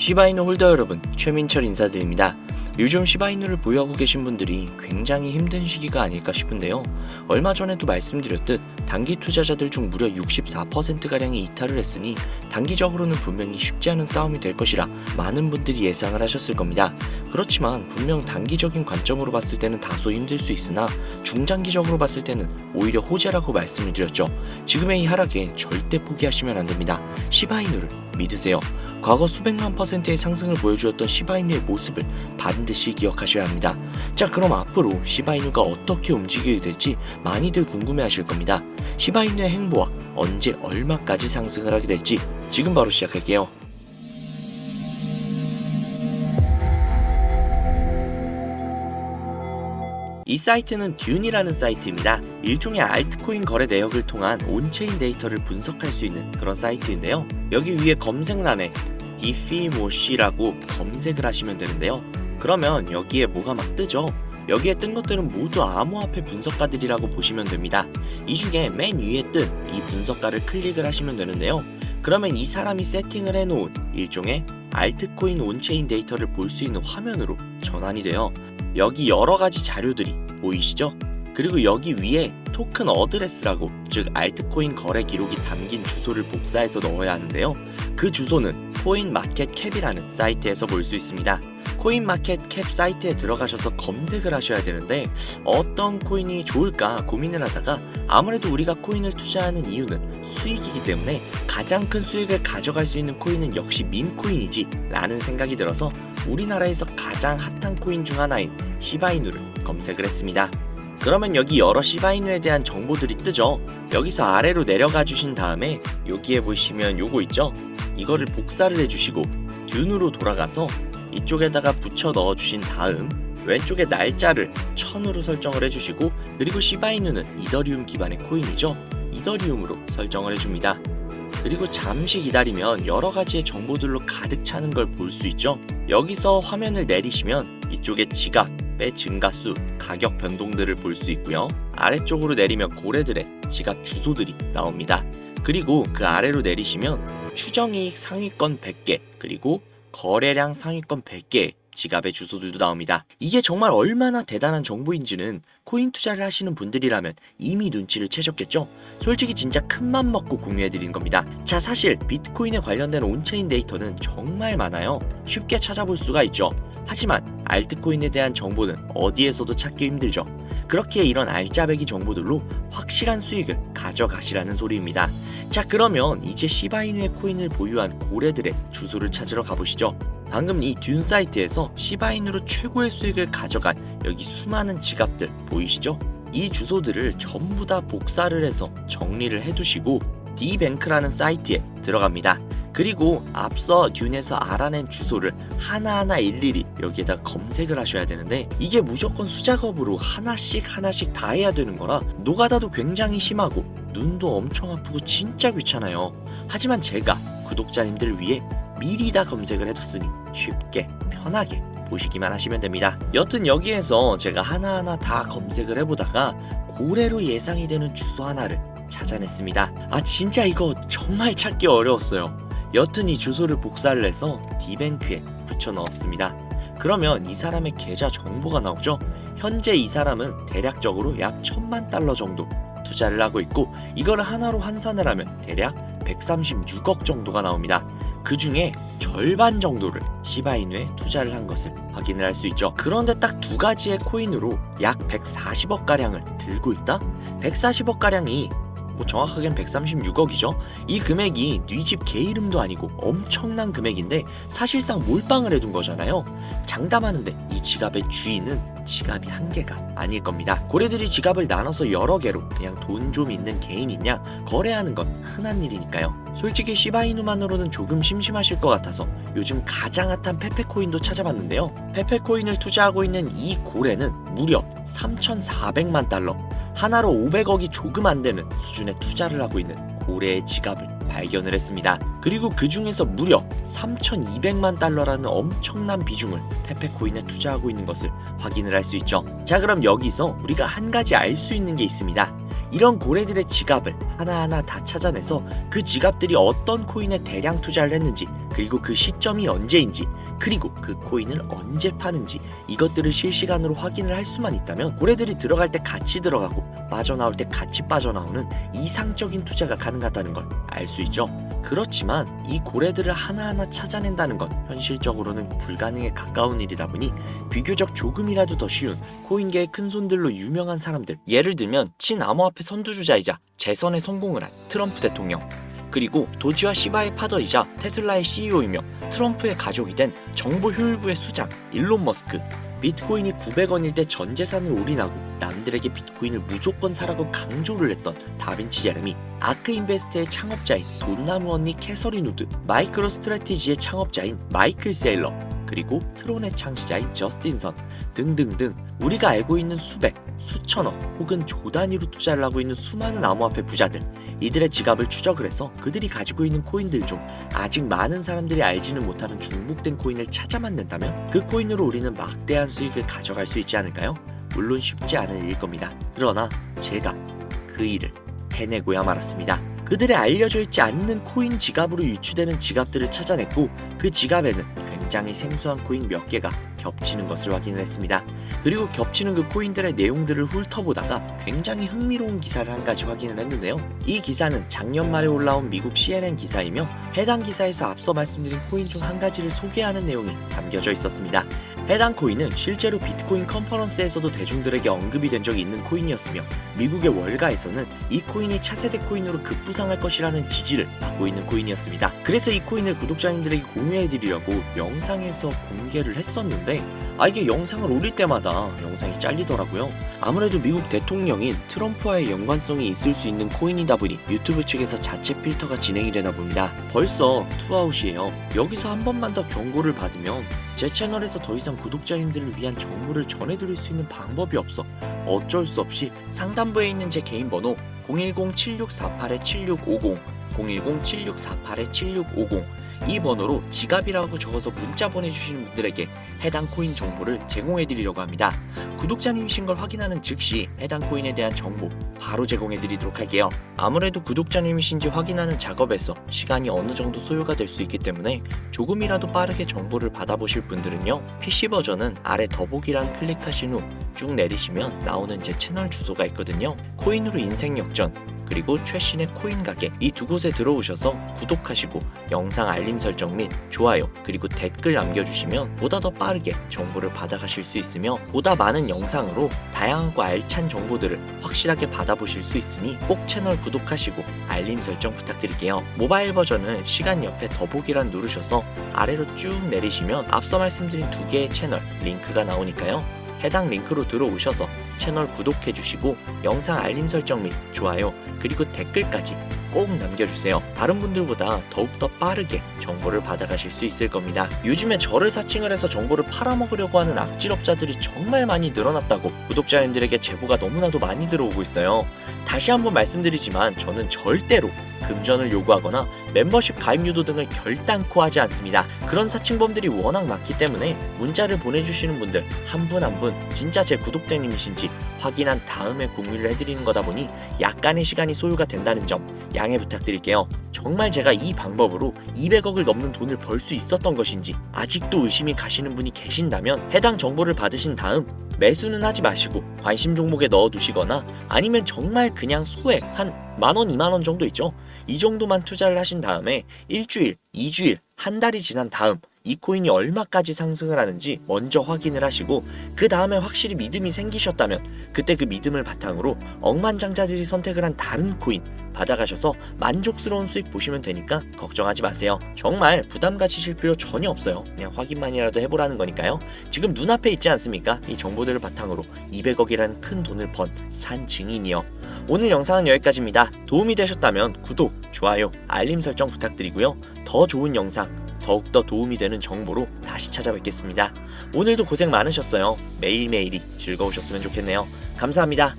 시바이누 홀더 여러분, 최민철 인사드립니다. 요즘 시바이누를 보유하고 계신 분들이 굉장히 힘든 시기가 아닐까 싶은데요. 얼마 전에도 말씀드렸듯 단기 투자자들 중 무려 64%가량이 이탈을 했으니 단기적으로는 분명히 쉽지 않은 싸움이 될 것이라 많은 분들이 예상을 하셨을 겁니다. 그렇지만 분명 단기적인 관점으로 봤을 때는 다소 힘들 수 있으나 중장기적으로 봤을 때는 오히려 호재라고 말씀을 드렸죠. 지금의 이 하락에 절대 포기하시면 안 됩니다. 시바이누를 믿으세요. 과거 수백만 %의 상승을 보여주었던 시바이누의 모습을 반드시 기억하셔야 합니다. 자, 그럼 앞으로 시바이누가 어떻게 움직이게 될지 많이들 궁금해하실 겁니다. 시바이누의 행보와 언제 얼마까지 상승을 하게 될지 지금 바로 시작할게요. 이 사이트는 듄이라는 사이트입니다. 일종의 알트코인 거래 내역을 통한 온체인 데이터를 분석할 수 있는 그런 사이트인데요. 여기 위에 검색란에 디피모시라고 검색을 하시면 되는데요. 그러면 여기에 뭐가 막 뜨죠? 여기에 뜬 것들은 모두 암호화폐 분석가들이라고 보시면 됩니다. 이 중에 맨 위에 뜬 이 분석가를 클릭을 하시면 되는데요. 그러면 이 사람이 세팅을 해놓은 일종의 알트코인 온체인 데이터를 볼 수 있는 화면으로 전환이 돼요. 여기 여러가지 자료들이 보이시죠? 그리고 여기 위에 토큰 어드레스라고, 즉 알트코인 거래 기록이 담긴 주소를 복사해서 넣어야 하는데요. 그 주소는 코인마켓캡이라는 사이트에서 볼 수 있습니다. 코인마켓캡 사이트에 들어가셔서 검색을 하셔야 되는데 어떤 코인이 좋을까 고민을 하다가 아무래도 우리가 코인을 투자하는 이유는 수익이기 때문에 가장 큰 수익을 가져갈 수 있는 코인은 역시 밈코인이지 라는 생각이 들어서 우리나라에서 가장 핫한 코인 중 하나인 시바이누를 검색을 했습니다. 그러면 여기 여러 시바이누에 대한 정보들이 뜨죠. 여기서 아래로 내려가 주신 다음에 여기에 보시면 요거 있죠? 이거를 복사를 해주시고 듄으로 돌아가서 이쪽에다가 붙여 넣어 주신 다음 왼쪽에 날짜를 1000으로 설정을 해주시고, 그리고 시바이누는 이더리움 기반의 코인이죠. 이더리움으로 설정을 해줍니다. 그리고 잠시 기다리면 여러가지의 정보들로 가득 차는 걸 볼 수 있죠. 여기서 화면을 내리시면 이쪽에 지갑의 증가수, 가격 변동들을 볼 수 있고요. 아래쪽으로 내리면 고래들의 지갑 주소들이 나옵니다. 그리고 그 아래로 내리시면 추정이익 상위권 100개, 그리고 거래량 상위권 100개의 지갑의 주소들도 나옵니다. 이게 정말 얼마나 대단한 정보인지는 코인 투자를 하시는 분들이라면 이미 눈치를 채셨겠죠? 솔직히 진짜 큰맘 먹고 공유해드린 겁니다. 자, 사실 비트코인에 관련된 온체인 데이터는 정말 많아요. 쉽게 찾아볼 수가 있죠. 하지만 알트코인에 대한 정보는 어디에서도 찾기 힘들죠. 그렇기에 이런 알짜배기 정보들로 확실한 수익을 가져가시라는 소리입니다. 자, 그러면 이제 시바이누의 코인을 보유한 고래들의 주소를 찾으러 가보시죠. 방금 이 듄 사이트에서 시바이누로 최고의 수익을 가져간 여기 수많은 지갑들 보이시죠? 이 주소들을 전부 다 복사를 해서 정리를 해두시고 디뱅크라는 사이트에 들어갑니다. 그리고 앞서 듄에서 알아낸 주소를 하나하나 일일이 여기에다 검색을 하셔야 되는데 이게 무조건 수작업으로 하나씩 다 해야 되는 거라 노가다도 굉장히 심하고 눈도 엄청 아프고 진짜 귀찮아요. 하지만 제가 구독자님들을 위해 미리 다 검색을 해뒀으니 쉽게 편하게 보시기만 하시면 됩니다. 여튼 여기에서 제가 하나하나 다 검색을 해보다가 고래로 예상이 되는 주소 하나를 찾아냈습니다. 아, 진짜 이거 정말 찾기 어려웠어요. 여튼 이 주소를 복사를 해서 디뱅크에 붙여 넣었습니다. 그러면 이 사람의 계좌 정보가 나오죠. 현재 이 사람은 대략적으로 약 1000만 달러 정도 투자를 하고 있고 이거를 하나로 환산을 하면 대략 136억 정도가 나옵니다. 그 중에 절반 정도를 시바이누에 투자를 한 것을 확인을 할 수 있죠. 그런데 딱 두 가지의 코인으로 약 140억 가량을 들고 있다? 140억 가량이 정확하게는 136억이죠. 이 금액이 네 집 개 이름도 아니고 엄청난 금액인데 사실상 몰빵을 해둔 거잖아요. 장담하는데 이 지갑의 주인은 지갑이 한 개가 아닐 겁니다. 고래들이 지갑을 나눠서 여러 개로 그냥 돈 좀 있는 개인이냐 거래하는 건 흔한 일이니까요. 솔직히 시바이누만으로는 조금 심심하실 것 같아서 요즘 가장 핫한 페페코인도 찾아봤는데요. 페페코인을 투자하고 있는 이 고래는 무려 3,400만 달러, 하나로 500억이 조금 안 되는 수준의 투자를 하고 있는 고래의 지갑을 발견을 했습니다. 그리고 그 중에서 무려 3,200만 달러라는 엄청난 비중을 페페코인에 투자하고 있는 것을 확인을 할 수 있죠. 자, 그럼 여기서 우리가 한 가지 알 수 있는 게 있습니다. 이런 고래들의 지갑을 하나하나 다 찾아내서 그 지갑들이 어떤 코인에 대량 투자를 했는지, 그리고 그 시점이 언제인지, 그리고 그 코인을 언제 파는지, 이것들을 실시간으로 확인을 할 수만 있다면 고래들이 들어갈 때 같이 들어가고 빠져나올 때 같이 빠져나오는 이상적인 투자가 가능하다는 걸 알 수 있죠. 그렇지만 이 고래들을 하나하나 찾아낸다는 건 현실적으로는 불가능에 가까운 일이다 보니 비교적 조금이라도 더 쉬운 코인계의 큰손들로 유명한 사람들, 예를 들면 친암호화폐 선두주자이자 재선에 성공을 한 트럼프 대통령, 그리고 도지와 시바의 파더이자 테슬라의 CEO이며 트럼프의 가족이 된 정보 효율부의 수장 일론 머스크, 비트코인이 900원일 때 전 재산을 올인하고 남들에게 비트코인을 무조건 사라고 강조를 했던 다빈치 제레미, 아크인베스트의 창업자인 돈나무 언니 캐서린 우드, 마이크로 스트래티지의 창업자인 마이클 세일러, 그리고 트론의 창시자인 저스틴 선 등등등 우리가 알고 있는 수백, 수천억 혹은 조 단위로 투자를 하고 있는 수많은 암호화폐 부자들, 이들의 지갑을 추적을 해서 그들이 가지고 있는 코인들 중 아직 많은 사람들이 알지는 못하는 중복된 코인을 찾아만 낸다면 그 코인으로 우리는 막대한 수익을 가져갈 수 있지 않을까요? 물론 쉽지 않은 일일 겁니다. 그러나 제가 그 일을 해내고야 말았습니다. 그들의 알려져 있지 않는 코인 지갑으로 유추되는 지갑들을 찾아냈고 그 지갑에는 굉장히 생소한 코인 몇 개가 겹치는 것을 확인을 했습니다. 그리고 겹치는 그 코인들의 내용들을 훑어보다가 굉장히 흥미로운 기사를 한 가지 확인을 했는데요. 이 기사는 작년 말에 올라온 미국 CNN 기사이며 해당 기사에서 앞서 말씀드린 코인 중 한 가지를 소개하는 내용이 담겨져 있었습니다. 해당 코인은 실제로 비트코인 컨퍼런스에서도 대중들에게 언급이 된 적이 있는 코인이었으며 미국의 월가에서는 이 코인이 차세대 코인으로 급부상할 것이라는 지지를 받고 있는 코인이었습니다. 그래서 이 코인을 구독자님들에게 공유해드리려고 영상에서 공개를 했었는데 이게 영상을 올릴 때마다 영상이 잘리더라고요. 아무래도 미국 대통령인 트럼프와의 연관성이 있을 수 있는 코인이다 보니 유튜브 측에서 자체 필터가 진행이 되나 봅니다. 벌써 투아웃이에요. 여기서 한 번만 더 경고를 받으면 제 채널에서 더 이상 구독자님들을 위한 정보를 전해드릴 수 있는 방법이 없어 어쩔 수 없이 상단부에 있는 제 개인 번호 010-7648-7650 010-7648-7650 이 번호로 지갑이라고 적어서 문자 보내주시는 분들에게 해당 코인 정보를 제공해드리려고 합니다. 구독자님이신 걸 확인하는 즉시 해당 코인에 대한 정보 바로 제공해드리도록 할게요. 아무래도 구독자님이신지 확인하는 작업에서 시간이 어느 정도 소요가 될 수 있기 때문에 조금이라도 빠르게 정보를 받아보실 분들은요, PC 버전은 아래 더보기란 클릭하신 후 쭉 내리시면 나오는 제 채널 주소가 있거든요. 코인으로 인생 역전, 그리고 최신의 코인 가게, 이 두 곳에 들어오셔서 구독하시고 영상 알림 설정 및 좋아요 그리고 댓글 남겨주시면 보다 더 빠르게 정보를 받아가실 수 있으며 보다 많은 영상으로 다양하고 알찬 정보들을 확실하게 받아보실 수 있으니 꼭 채널 구독하시고 알림 설정 부탁드릴게요. 모바일 버전은 시간 옆에 더보기란 누르셔서 아래로 쭉 내리시면 앞서 말씀드린 두 개의 채널 링크가 나오니까요. 해당 링크로 들어오셔서 채널 구독해주시고 영상 알림 설정 및 좋아요 그리고 댓글까지 꼭 남겨주세요. 다른 분들보다 더욱더 빠르게 정보를 받아가실 수 있을 겁니다. 요즘에 저를 사칭을 해서 정보를 팔아먹으려고 하는 악질업자들이 정말 많이 늘어났다고 구독자님들에게 제보가 너무나도 많이 들어오고 있어요. 다시 한번 말씀드리지만 저는 절대로 금전을 요구하거나 멤버십 가입 유도 등을 결단코 하지 않습니다. 그런 사칭범들이 워낙 많기 때문에 문자를 보내주시는 분들 한 분 한 분 진짜 제 구독자님이신지 확인한 다음에 공유를 해드리는 거다 보니 약간의 시간이 소요가 된다는 점 양해 부탁드릴게요. 정말 제가 이 방법으로 200억을 넘는 돈을 벌 수 있었던 것인지 아직도 의심이 가시는 분이 계신다면 해당 정보를 받으신 다음 매수는 하지 마시고 관심 종목에 넣어두시거나 아니면 정말 그냥 소액 한 만원, 2만원 정도 있죠. 이 정도만 투자를 하신 다음에 일주일, 2주일, 한 달이 지난 다음 이 코인이 얼마까지 상승을 하는지 먼저 확인을 하시고 그 다음에 확실히 믿음이 생기셨다면 그때 그 믿음을 바탕으로 억만장자들이 선택을 한 다른 코인 받아가셔서 만족스러운 수익 보시면 되니까 걱정하지 마세요. 정말 부담 가지실 필요 전혀 없어요. 그냥 확인만이라도 해보라는 거니까요. 지금 눈앞에 있지 않습니까? 이 정보들을 바탕으로 200억이라는 큰 돈을 번 산 증인이요. 오늘 영상은 여기까지입니다. 도움이 되셨다면 구독, 좋아요, 알림 설정 부탁드리고요. 더 좋은 영상, 더욱더 도움이 되는 정보로 다시 찾아뵙겠습니다. 오늘도 고생 많으셨어요. 매일매일이 즐거우셨으면 좋겠네요. 감사합니다.